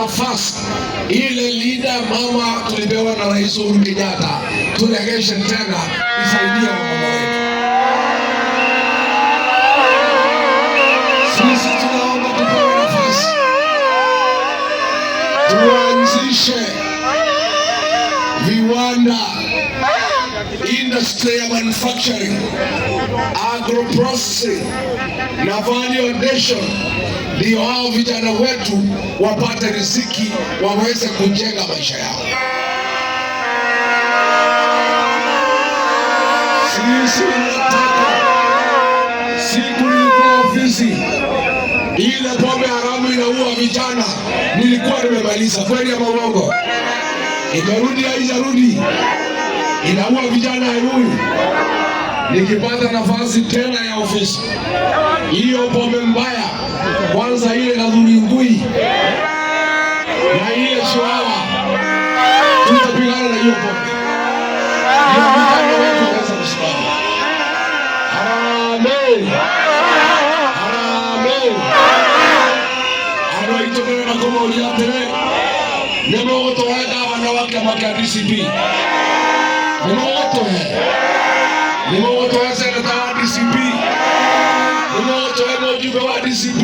nafasi ile leader mama tulipewa na Rais Uhuru Kenyatta turegeshe tena isaidie wamama wetu. Sisi tunaomba tupewe nafasi tuanzishe viwanda, industry ya manufacturing, agro processing na value addition, ndio hao vijana wetu wapate riziki, waweze kujenga maisha yao. Sisi tunataka siku nilikuwa ofisi, ile pombe haramu inaua vijana nilikuwa nimemaliza. Kweli ama uongo? Imerudi haijarudi? Inaua vijana hairudi. Nikipata nafasi tena ya ofisi, hiyo pombe mbaya kwanza, ile Kadhuri Ngui na ile Chiwawa, tutapigana na hiyo pombe. Hiyo vijana wetu wanaweza kusimama. Harambee! Harambee! Ano itokana na kama uliatere nemo kutoeka wanawake maka DCP. Nemo kutoeka senata wa DCP. Nemo kutoeka ujumbe wa DCP.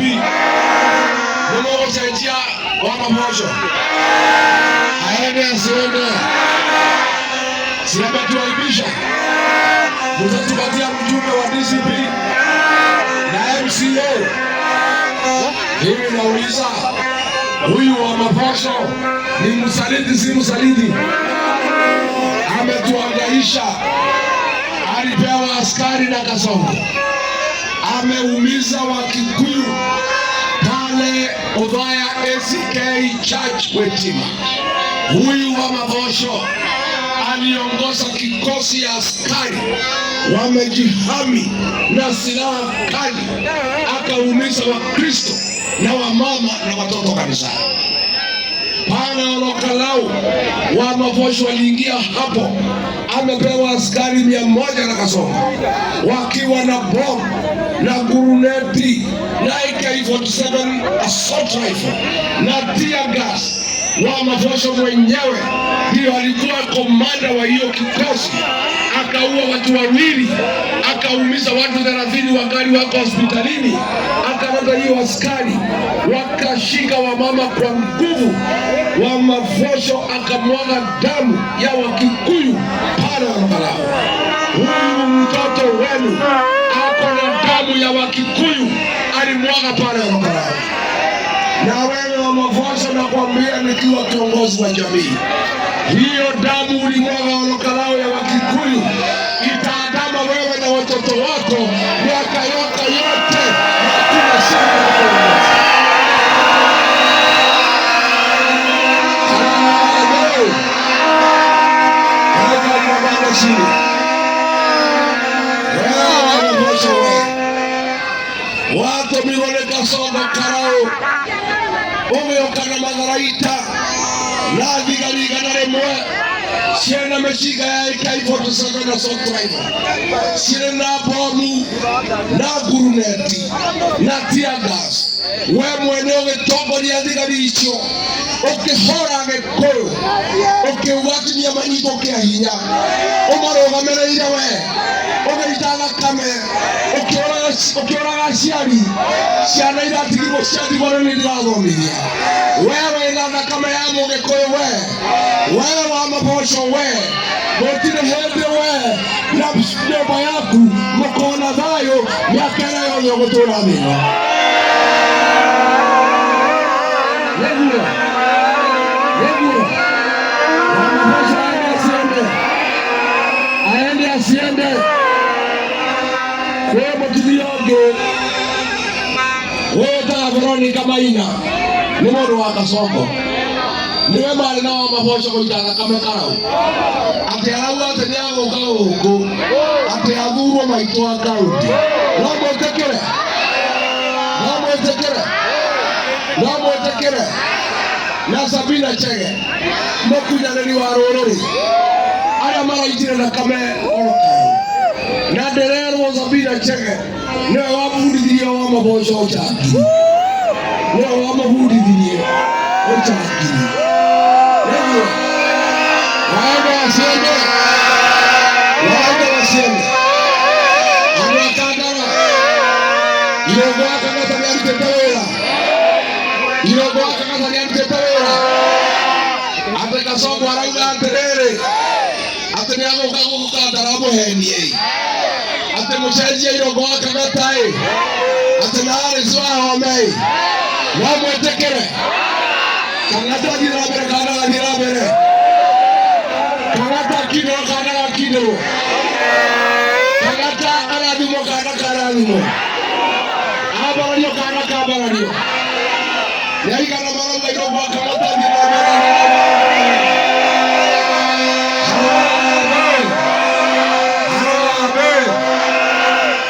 Nemo kutoeka wamamosho. Aende asiende. Sinaba tuwaibisha. Mutatupatia mjumbe wa DCP na MCA. Hivi nauliza, huyu Wamamosho ni msaliti si msaliti? Ametuangaisha, alipewa askari na Kasongo, ameumiza Wakikuyu pale Othaya ACK Church Wetima. Huyu Wamamosho aliongoza kikosi ya askari wamejihami na silaha kali, akaumiza Wakristo na wamama na watoto kanisani. Pale Olokalau Wamamosho waliingia hapo, amepewa askari 100 na Kasongo wakiwa na bomu na guruneti na AK-47 assault rifle na tear gas. Wamamosho mwenyewe ndio alikuwa komanda wa hiyo kikosi, akaua watu 2, akaumiza watu 30 wakati wako hospitalini. Akamata hiyo askari, wakashika wamama kwa nguvu. Wamamosho akamwaga damu ya Wakikuyu pale Olokalau. Huyu mtoto wenu ako na damu ya Wakikuyu, alimwaga pale Olokalau. Na wewe Wamamosho, nakwambia nikiwa kiongozi wa jamii, hiyo damu ulimwaga Olokalau ya Wakikuyu itaandama wewe na watoto wako miaka yote. Hakuna shida ya kuongoza. Watu migone Kasongo Karau umeokana Matharaita na thigari na rimwe ciana meciga ya AK-47 assault rifle, ciana na bomu na guruneti na tear gas. We mwene ugitongoria thigari icio ukihora Gikuyu, ukiugakinyia manyito kia hinya, umarugamereire we ugeita thakame, ukioraga ciari ciana iratigirwo ciathigwo ni ndirathomithia. Wewe na thakame ya Mugikuyu wewe Wamamosho gutire hindi we na nyumba yaku mukona thayo miaka ĩrĩa yothe ũgũtũra thĩna. Nĩguo Wamamosho aende asiende kwĩ mũtumia ũngĩ wĩtaga Veronica Maina, nĩ mũndũ wa Kasongo. Niwe marĩ na Wamamosho gũita thakame Karau, atĩ arauga atĩ nĩagũka gũkũ, atĩ athurwo maitũ a kaunti. No mwĩtĩkĩre na Sabina Chege, mũkunyanĩri wa rũrĩrĩ, arĩa maraitire thakame Olokalau. Na ndĩrerwo Sabina Chege niwe wabundithirie Wamamosho ũcangi, niwe wamabundithirie. Ochakiri. Ndio. Waende wasiende. Waende wasiende. Anakandala. Irogo akakata ni mtetawela. Irogo akakata ni mtetawela. Ate Kasongo arauga atiriri. Ate ni agoka gukandara muhenie. Ate mucenjia Irogo akakata ĩ. Ate nari swahome. No mwetekere. Kangata thira mbere kana thira mbere. Kangata kido kana kido. Kangata arathimo kana karathimo. Abarario kana kabarario. Yaigana marauga Irogo akangata thira mbere.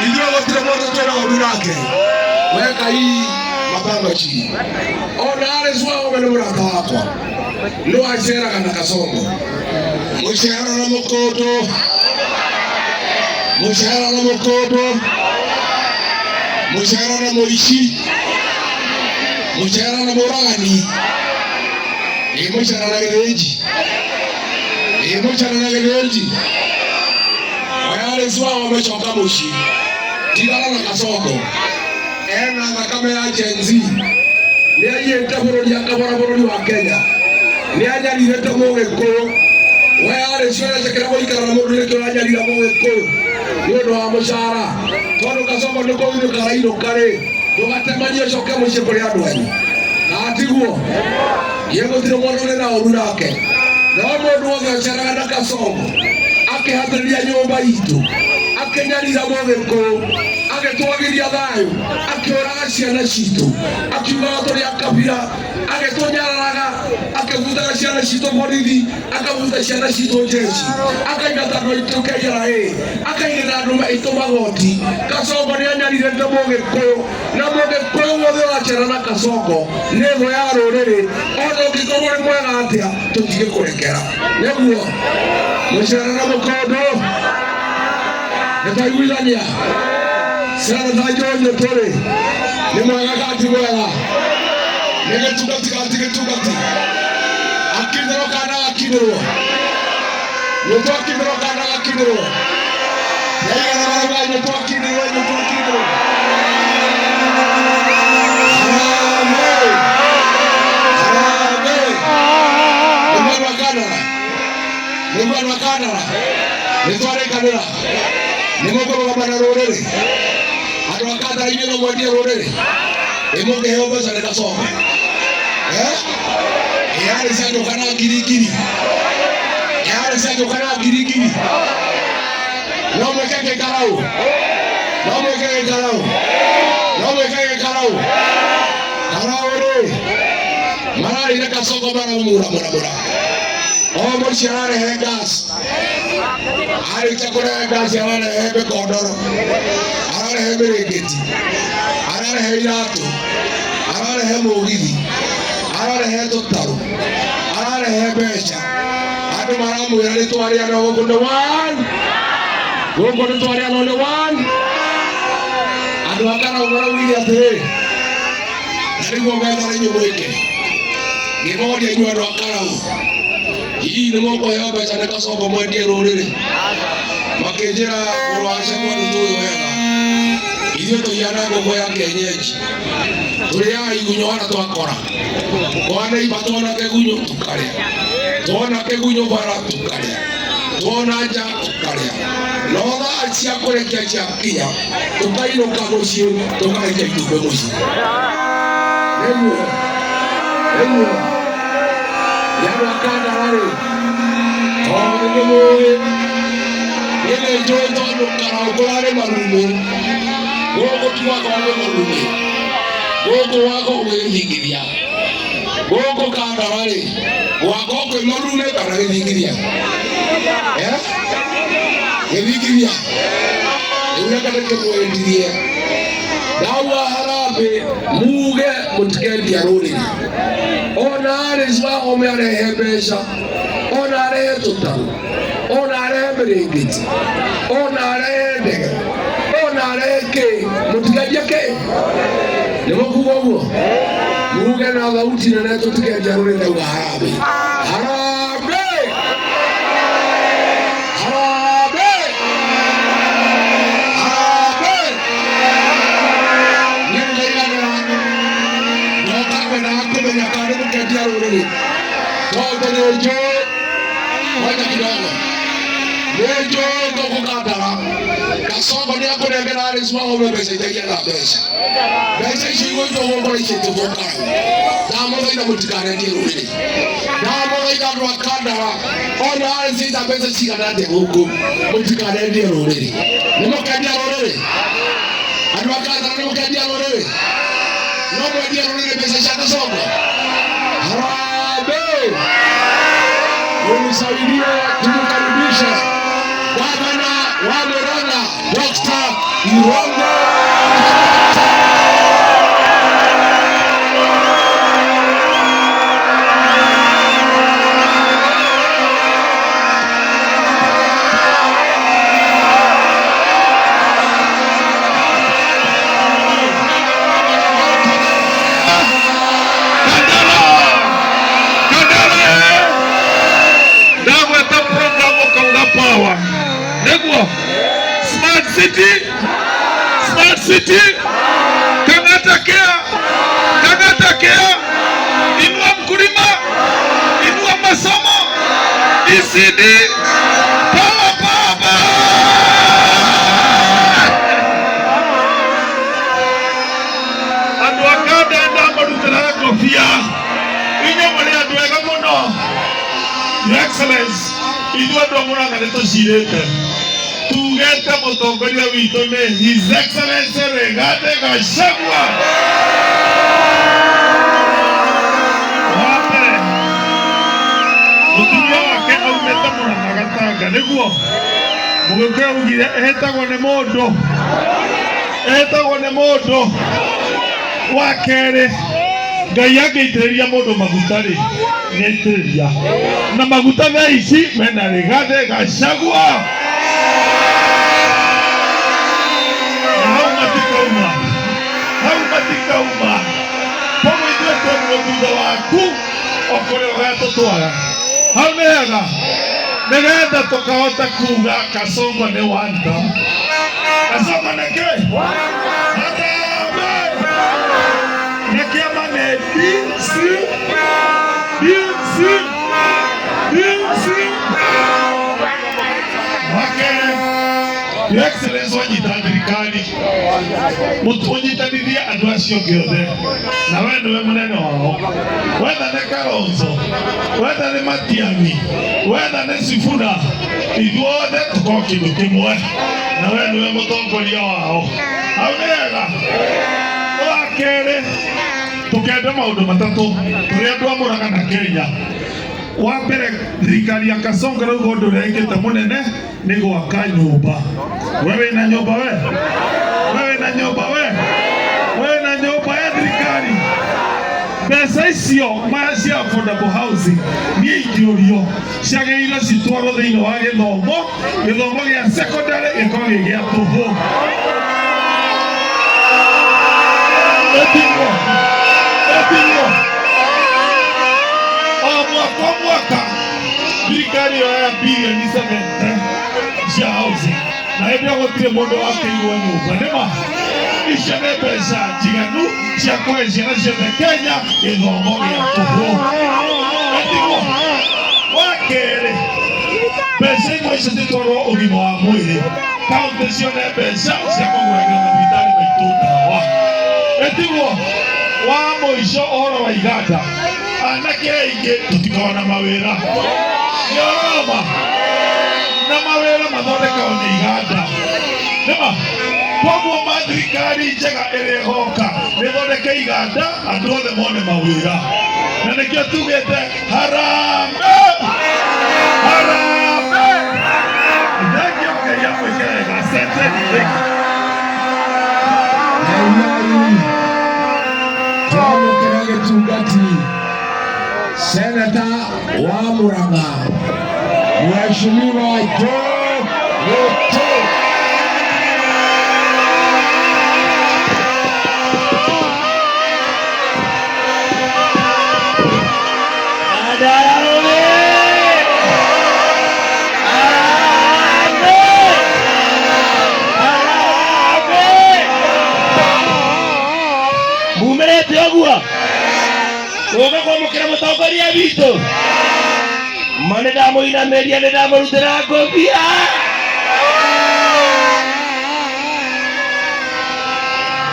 Irogo tire moto twera urake. Weka hii mapanga chini. Ona ale swahome ni murata wakwa. No achera kana Kasongo. Mushahara na mukodo. Mushahara na mukodo. Mushahara na muishi. Mushahara na muragani. Mushahara na gereji. Mushahara na gereji. Wale swahome choka mushi. Tigana na Kasongo. Ena thakame ya Gen Z. Ni ayete bururi akabora bururi wa Kenya. Ni anyarire Mugikuyu. We ari ciana cikira guikara na mundu nikio anyarira Mugikuyu. Ni undu wa mucara. Tondu Kasongo ni kuiru karairo kare. Tugatemania coke mucie kuri andu anyu. Na atiguo. Yegutire mundu ni na uru nake. No mundu wothe aceraga na Kasongo. Akihatiria nyumba itu. Akenyarira Mugikuyu. Agetwagiria thayu. Akiuraga ciana citu. Akiugaga turi akabira. Agetonyaraga. Akevutaga ciana citu borithi. Akavuta ciana citu jeshi. Akaigata andu aitu KRA. Akaigata andu aitu magoti. Kasongo ni anyarire Mugikuyu. Na Mugikuyu wothe wacera na Kasongo ni thũ ya rũrĩrĩ. Ona ũngĩkorwo ũrĩ mwega atĩa tũtigĩkũrekera. Nĩguo mũcere na mũkondo nĩtwaiguithania. Ciana ta Njonjo tũrĩ nĩ mwega gati mwega. Nĩ gĩtungati gati gĩtungati. Akindĩrwo kana gakindĩrwo. Nĩtwakindĩrwo kana gakindĩrwo. Yaigana marauga nĩtwakindĩrwo nĩtwakindĩrwo. Harambee. Harambee. Nĩ mwana wa Kandara. Nĩ mwana wa Kandara. Nĩtwarĩkanĩra. Nĩ mũkũrũgama na rũrĩrĩ. Andũ a Kandara-inĩ no mwendie rũrĩrĩ. Mũkĩheo mbeca nĩ Kasongo. Yarĩ cia njoka na ngiri ngiri. Yarĩ cia njoka na ngiri ngiri. No mwĩke gĩkarau. No mwĩke gĩkarau. No mwĩke gĩkarau. Karau-rĩ. Mararĩire Kasongo maramura mũramũra. O mũici ararehe gas. Arĩkia kũrehe gas ararehe mĩkondoro. Ararehe mĩrĩngĩti. Ararehe iratũ. Ararehe mũgithi. Ararehe tũtarũ. Ararehe mbeca. Andũ maramwĩra nĩtwarĩana gũkũ nĩ one. Gũkũ nĩtwarĩana nĩ one. Andũ a Karau maraugire atĩrĩ. Na nĩguo methara inyuĩ mwĩke. Ngĩmoria inyuĩ andũ a Karau. Hihi nĩ mũkũheo mbeca nĩ Kasongo mwendie rũrĩrĩ. Makĩnjĩra mũrũ wa Cegũ nĩtũĩ wega. Ithuĩ tũhiana ngũkũ ya kienyeji. Tũrĩaga igunyũ wara twakora. Twana imba twona kĩgunyũ tũkarĩa. Twona kĩgunyũ bara tũkarĩa. Twona nja tũkarĩa. No thaa cia kũrekia ciakinya tũkainũka mũciĩ tũkarekia itumbĩ mũciĩ. Nĩguo. Nĩguo. Andũ a Kandara-rĩ. Tondũ nĩ mũĩ. Niĩ nĩnjũĩ tondũ Karau kũrarĩ marumũ. Gũkũ ti gwakwa nĩ marumũ. Gũkũ gwakwa gwĩthingithia. Gũkũ Kandara-rĩ. Gwakwa kwĩ marumũ kana gĩthingithia. Gĩthingithia. Rĩu reke ndĩkĩmwendithie. Ndauga harambĩ muge mũtikendia rũrĩrĩ. Ona arĩ swahome arehe mbeca. Ona arehe tũtarũ. Ona arehe mĩrĩngĩti. Ona arehe ndege. Ona arehe kĩ. Mũtikendia kĩ. Ndio kugogo. Muge na thauti na neto tukendia rurende uga harambe. Harambe. Harambe. Harambe. Nyendeigana. Noka na kumenya kana tukendia rurende. Tondu nejo. Wacha kidogo. Nejo ndokukatara. Kasongo ni akunengera ariswa obe pesa itagia na pesa. Pesa ishigo ndokukora ikintu boka. Ndamugaida mutikarendie ruriri. Ndamugaida andu akandara. Ona arisita pesa cigana atia guku. Mutikarendie ruriri. Nimukendia ruriri. Andu akandara nimukendia ruriri. No mwendia ruriri pesa cia Kasongo. Harambee. Unisaidie tumukaribishe Gavana wa Murang'a Dr. Irungu. Smart City, Kang'ata, inua mkulima, inua masomo, ECD, power. Andu akada enda marutera kofia, inyo mwale andu ega muno. Your Excellency, inua andu Murang'a nitucirite. Tugete mutongoria witu ni His Excellency Rigathi Gachagua. Wapere mutumia wake aumete Murang'a Gatanga niguo mugikira ugire etagwo ni mundu wa kere Ngai angeitĩrĩria mundu maguta ri nĩaitĩrĩria na maguta thaa ici mena Rigathi Gachagua. Hauma pomo itwetu thutha waku okore ugatutwara hau nĩ hega nĩgetha tukahota kuga Kasongo nĩ wanta Kasongo nĩ kĩ na kĩama nĩ DC Your Excellency wanyita thirikari mutunyitanithia andu acio giothe na we niwe munene wao wetha nĩ Kalonzo wetha nĩ Matiang'i wetha nĩ Sifuna ithuothe tukorwo kĩndũ kĩmwe na we niwe mũtongoria wao hau nĩ hega. Wa kerĩ tukenda maũndũ matatũ tũrĩa andũ a Murang'a na Kenya. Wa mbere thirikari ya Kasongo rĩu ũndũ ũrĩa ĩkĩte mũnene nĩ gwaka nyũmba. Wewe na nyũmba ya thirikari. Mbeca icio cia affordable housing nĩ ingĩũrio ciagĩrĩirwo citwarwo thĩinĩ wa gĩthomo gĩa secondary gĩkorwo gĩa tũhũ. Etingo o mwaka thirikari yoya bilioni 7 cia housing na hĩndĩ ĩyo gũtirĩ mũndũ wakĩigwo nyũmba nĩma. Icio nĩ mbeca njiganu cia kũhe ciana ciothe Kenya gĩthomo gĩa tũhũ. Etingo wa kerĩ mbeca imwe icio citwarwo ũgima wa mwĩrĩ kaũntĩ cione mbeca cia kũgũragĩra mathibitarĩ maitũ ndawa. Etingo wa mũico ũhoro wa iganda anake aingĩ tũtikona mawĩra nĩoroma na mawĩra mathondekagwo nĩ iganda nĩma. Koguo thirikari njega ĩrĩa ĩgoka nĩthondeke iganda andũ othe mone mawĩra na nĩkĩo tugĩte harambee. Thengiũ Ngai amwĩkĩre wega. Asanteni. Twamũkĩra gĩtungati seneta wa Murang'a Mheshimiwa Joe Ruto. Goka kwa mukira mutongoria witũ mane ndamuinameria nĩ ndamũrutĩra ngũbia.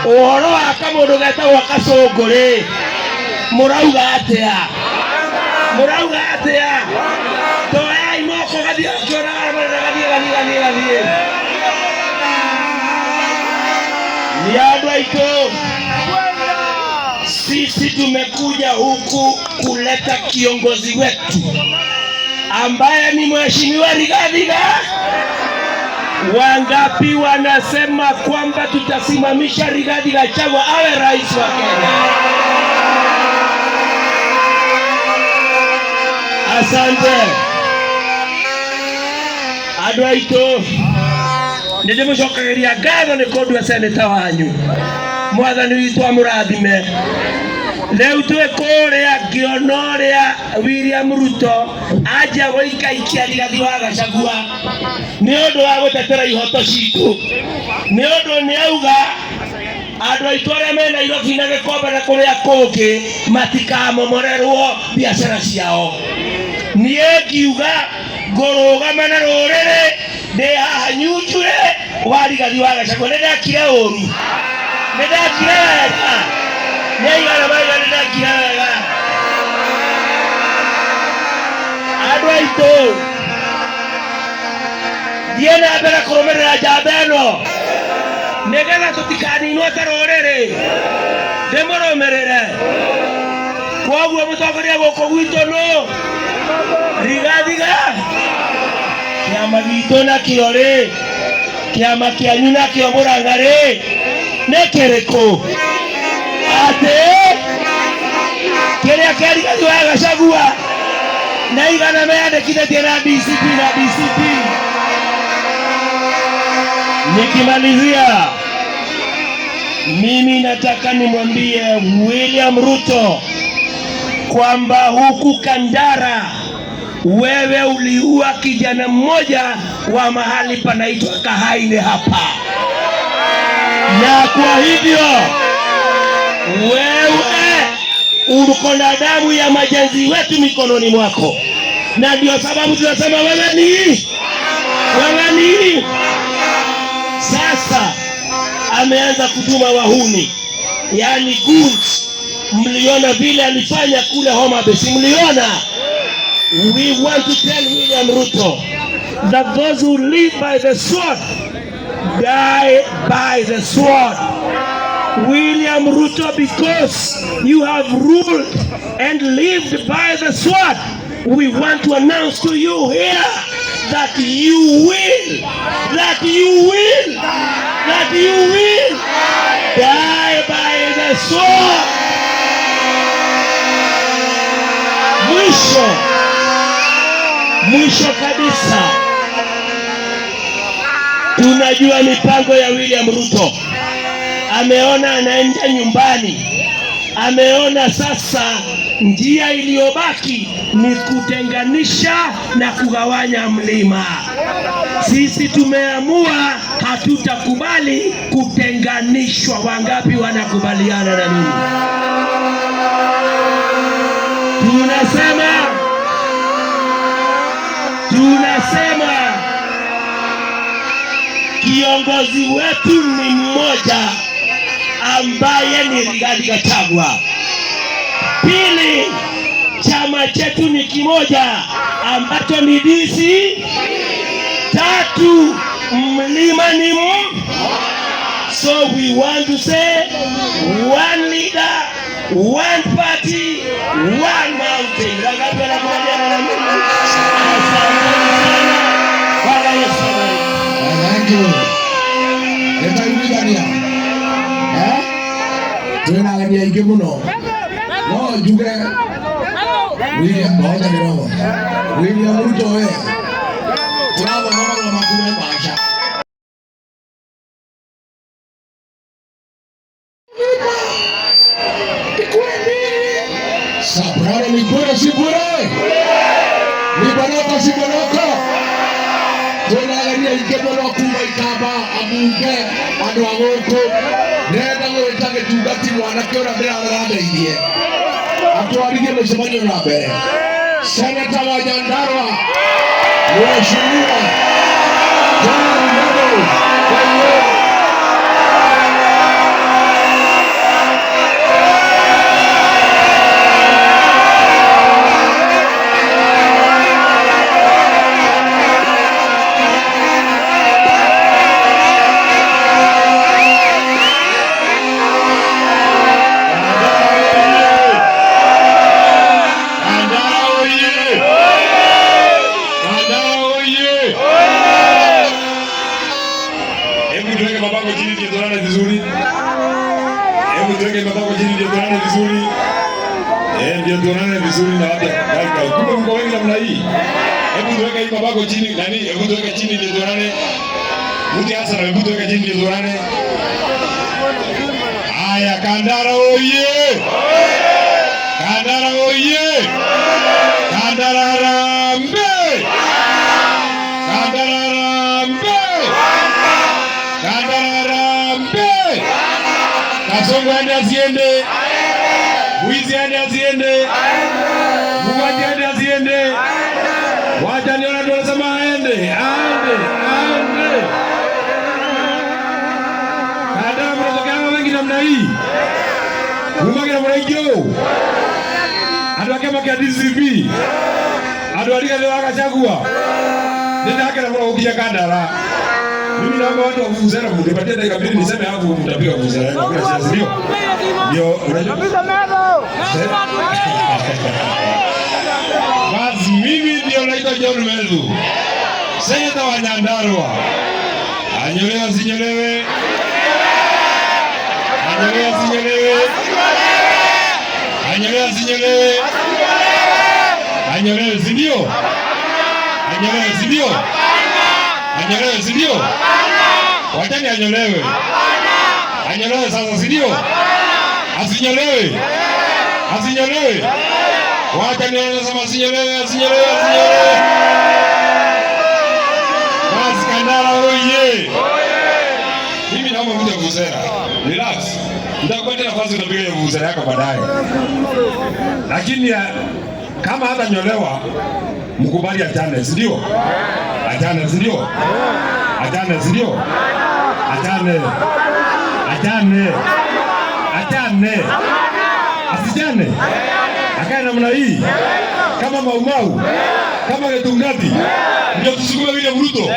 Ũhoro wa kamũndũ getagwo Kasũngũ rĩ, mũrauga atĩa? Mũrauga atĩa? Toyai moko gathiĩ gathiĩ. Ni andũ aitũ, sisi tumekuja huku kuleta kiongozi wetu ambaye ni Mheshimiwa Rigathi. Wangapi wanasema kwamba tutasimamisha Rigathi Gachagua awe rais wa Kenya? Asante. Andũ aitũ, nĩndĩmũcokagĩria ngatho nĩ kũndua seneta wanyu mwathani witũ amũrathime. Rĩu twĩ kũrĩa ngĩona ũrĩa William Ruto anjia gũikaikia Rigathi wa Gachagua nĩ ũndũ wa gũtetera ihoto citũ, nĩ ũndũ nĩ auga andũ aitũ arĩa me Nairobi na Gĩkombe na kũrĩa kũngĩ matikamomorerwo biacara ciao. Niĩ ngiuga ngũrũgama na rũrĩrĩ ndĩ haha nyunjure wa Rigathi wa Gachagua. Nĩ ndekire ũru? Nĩ ndekire wega? Nĩ aigana maigana nĩ ndekire wega? Andũ aitũ, thiĩ na mbere kũrũmĩrĩra njamba ĩno nĩgetha tũtikaninwo ta rũrĩrĩ, ndĩmũrũmĩrĩre. Koguo mũtongoria gũkũ gwitũ nũ? Rigathi. Kĩama gitũ nakĩo rĩ, kĩama kĩanyu nakĩo Mũrang'a rĩ, nĩ kĩrĩkũ? Atĩ kĩrĩa kĩa Rigathi wa Gachagua na igana meyandĩkithĩtie na DCP. Nikimalizia, mimi nataka nimwambie William Ruto kwamba huku Kandara wewe uliua kijana mmoja wa mahali panaitwa Kahaine hapa, na kwa hivyo wewe uko na damu ya majenzi wetu mikononi mwako, na ndio sababu tunasema wewe ni. Sasa ameanza kutuma wahuni, yani goons. Mliona vile alifanya kule Homa Bay, mliona? We want to tell William Ruto that those who live by the sword die by the sword. William Ruto, because you have ruled and lived by the sword, we want to announce to you here that you will die by the sword. Mwisho kabisa, tunajua mipango ya William Ruto. Ameona anaenda nyumbani, ameona sasa njia iliyobaki ni kutenganisha na kugawanya mlima. Sisi tumeamua hatutakubali kutenganishwa. Wangapi wanakubaliana na mimi? Tunasema kiongozi wetu ni mmoja ambaye ni Rigathi Gachagua. Pili, chama chetu ni kimoja ambacho ni DC. Tatu, mlima ni So we want to say one leader, one party, one mountain. Thank you. Tunaangalia ingi muno. No njuge William Boga kidogo. William Ruto wewe. Bravo mama makuru basha. Sabrano ni bora si bora. Ni baraka si baraka. Tunaangalia ingi muno kuma ikaba abunge ando agoko. Nenda gwĩka gĩtungati mwanake ũrĩa ndĩramũrathĩirie atualike msemaji na mbele. Seneta wa Nyandarua Mheshimiwa John Mbadi ndio tuonane vizuri na hata kaka. Kumbe mko wengi namna hii. Hebu tuweke hii mabako chini. Nani? Hebu tuweke chini ndio tuonane. Mti hasa na hebu tuweke chini ndio tuonane. Haya, Kandara oye! Kandara oye! Kandara Harambee! Kandara Harambee! Kandara Harambee! Kasongo ende asiende. Wizi ende asiende. Mwaji ende asiende. Wacha niona ndio nasema aende. Kada mnatokea wengi namna hii. Umagira mwaijio. Ado kama kia DCP. Ado alika leo akachagua. Nenda haka na mwana ukija Kandara. Mimi naomba watu wa vuvuzela mnipatie dakika mbili niseme hapo mtapiga vuvuzela yenu. Kuna siasa ndio. Ndio unajua. Basi mimi ndio naitwa John Mbadi. Seneta wa Nyandarua. Anyolewe sinyolewe. Anyolewe sinyolewe. Anyolewe sinyolewe. Anyolewe sindio? Anyolewe sindio? Anyolewe sindio? Wachani anyolewe. Anyolewe sasa sindio? Asinyolewe. Asinyolewe. Wachani wanasema asinyolewe, asinyolewe, asinyolewe. Basi Kandara oye. Mimi naomba kuja vuvuzela. Relax. Nitakupa nafasi utapiga vuvuzela yako baadaye. Lakini kama hata nyolewa mkubali achane, sindio? Achane, sindio? Achane, sindio? Achane. Achane. Achane. Asijane. Akae namna hii. Kama Maumau. Kama Getungati. Ndio tusukuma vile Ruto.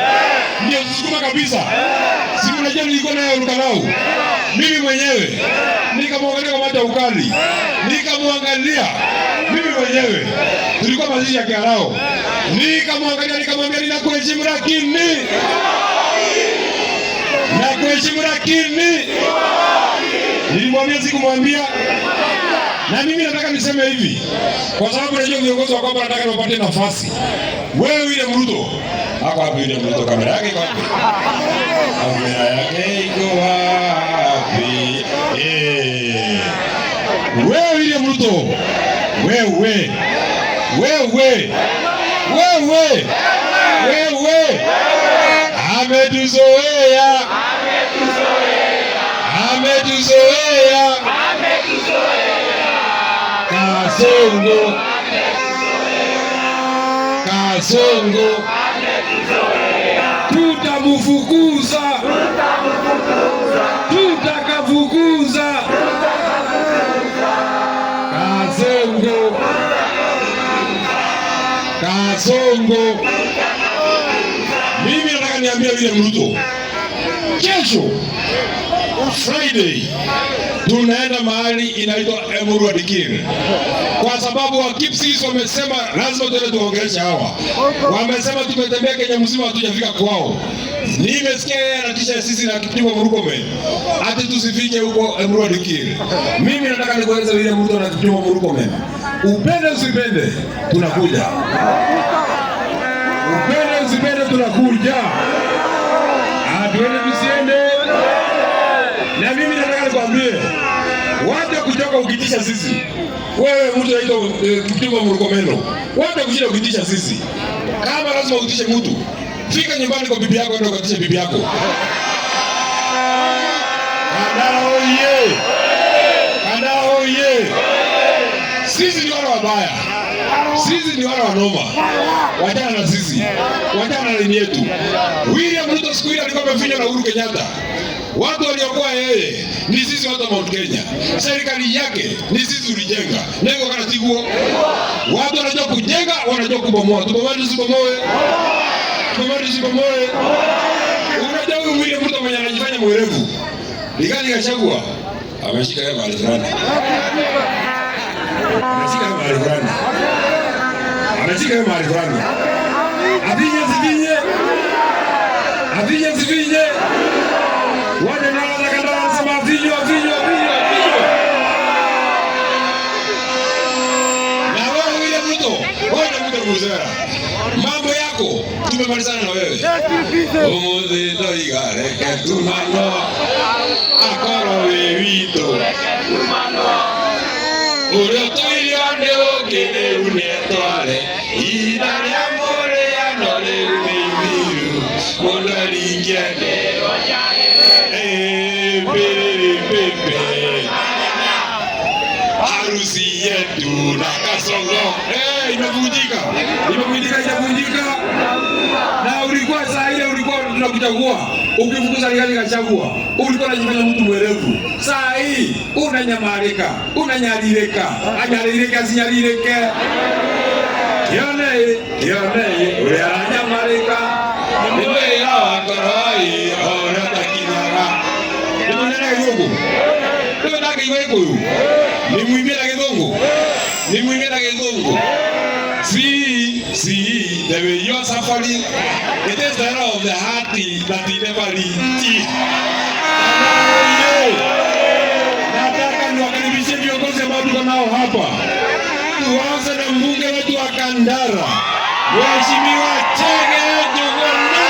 Ndio tusukuma kabisa. Siku najua nilikuwa naye Rukanau. Mimi mwenyewe nikamwangalia kama hata ukali. Nikamwangalia mimi mwenyewe. Tulikuwa mazishi ya Kiarao. Nikamwangalia nikamwambia ninakuheshimu lakini. Nakuheshimu lakini. Nilimwambia sikumwambia. Na mimi nataka niseme hivi. Kwa sababu najua viongozi wa kwamba nataka nipate nafasi. Wewe William Ruto. Hako hapo William Ruto, kamera yake iko wapi? Kamera yake iko wapi? Wewe William Ruto. Wewe. Ametuzoea. Kasongo. Tutamufukuza. Tutakafukuza. Kasongo. Mimi nataka niambie William Ruto. Kesho Friday tunaenda mahali inaitwa Emurua Dikir. Kwa sababu wa Kipsigis wamesema lazima tuende tuongeleshe hawa. Wamesema tumetembea Kenya mzima hatujafika kwao. Nimesikia yeye anatisha sisi na Kipchumba Murkomen. Ati tusifike huko Emurua Dikir. Mimi nataka nikueleze vile mtu na Kipchumba Murkomen. Upende usipende tunakuja. Upende usipende tunakuja. Tuende tusiende. Na mimi nataka nikwambie, wacha kuchoka ukitisha sisi. Wewe mtu anaitwa Kipchumba Murkomen. Wacha kushinda ukitisha sisi. Kama lazima utishe mtu, fika nyumbani kwa bibi yako ndio ukatishe bibi yako. Kandara oye. Kandara oye. Sisi ni wale wabaya, sisi ni wale wanoma. Wachana na sisi, wachana na dini yetu. William Ruto siku ile alikuwa amefinywa na Uhuru Kenyatta. Watu waliokuwa yeye ni sisi watu wa Mount Kenya. Serikali yake ni sisi tulijenga. Nengo kana tiguo. Watu wanajua kujenga, wanajua kubomoa. Tubomoe tusibomoe. Tubomoe tusibomoe. Unajua huyu William Ruto mwenye anajifanya mwerevu. Ligani Gachagua ameshika yeye mahali fulani. Ameshika yeye mahali fulani. Ameshika yeye mahali fulani. Avinye zivinye. Wale nalaza kandala nasema vinyo. Na wewe William Ruto, wewe ndio mzee. Mambo yako tumemalizana na wewe. Umuthi ndo igare ketumano. Akoro wito. Uri toirio ndi ugire unetware. Ina ya more ya nore umiru. Mondari ngene. Harusi yetu na Kasongo imevunjika. Na ulikuwa saa ile ulikuwa tunakuchagua, ukifukuza Rigathi Gachagua, ulikuwa unajifanya mtu mwerevu. Saa hii unanyamarika, anyaririka sinyaririke. Kione, ule anyamarika. Niwe ya wakoroi, ona takinaga. Niwe Githungu. Niwe nake Githungu. Nimwimie na Githungu. See, the way you are suffering, it is the error of the heart that he never reaches. Nataka niwakaribishe viongozi ambao tuko nao hapa. Tuanze na mbunge wetu wa Kandara, Mheshimiwa Chege Njuguna.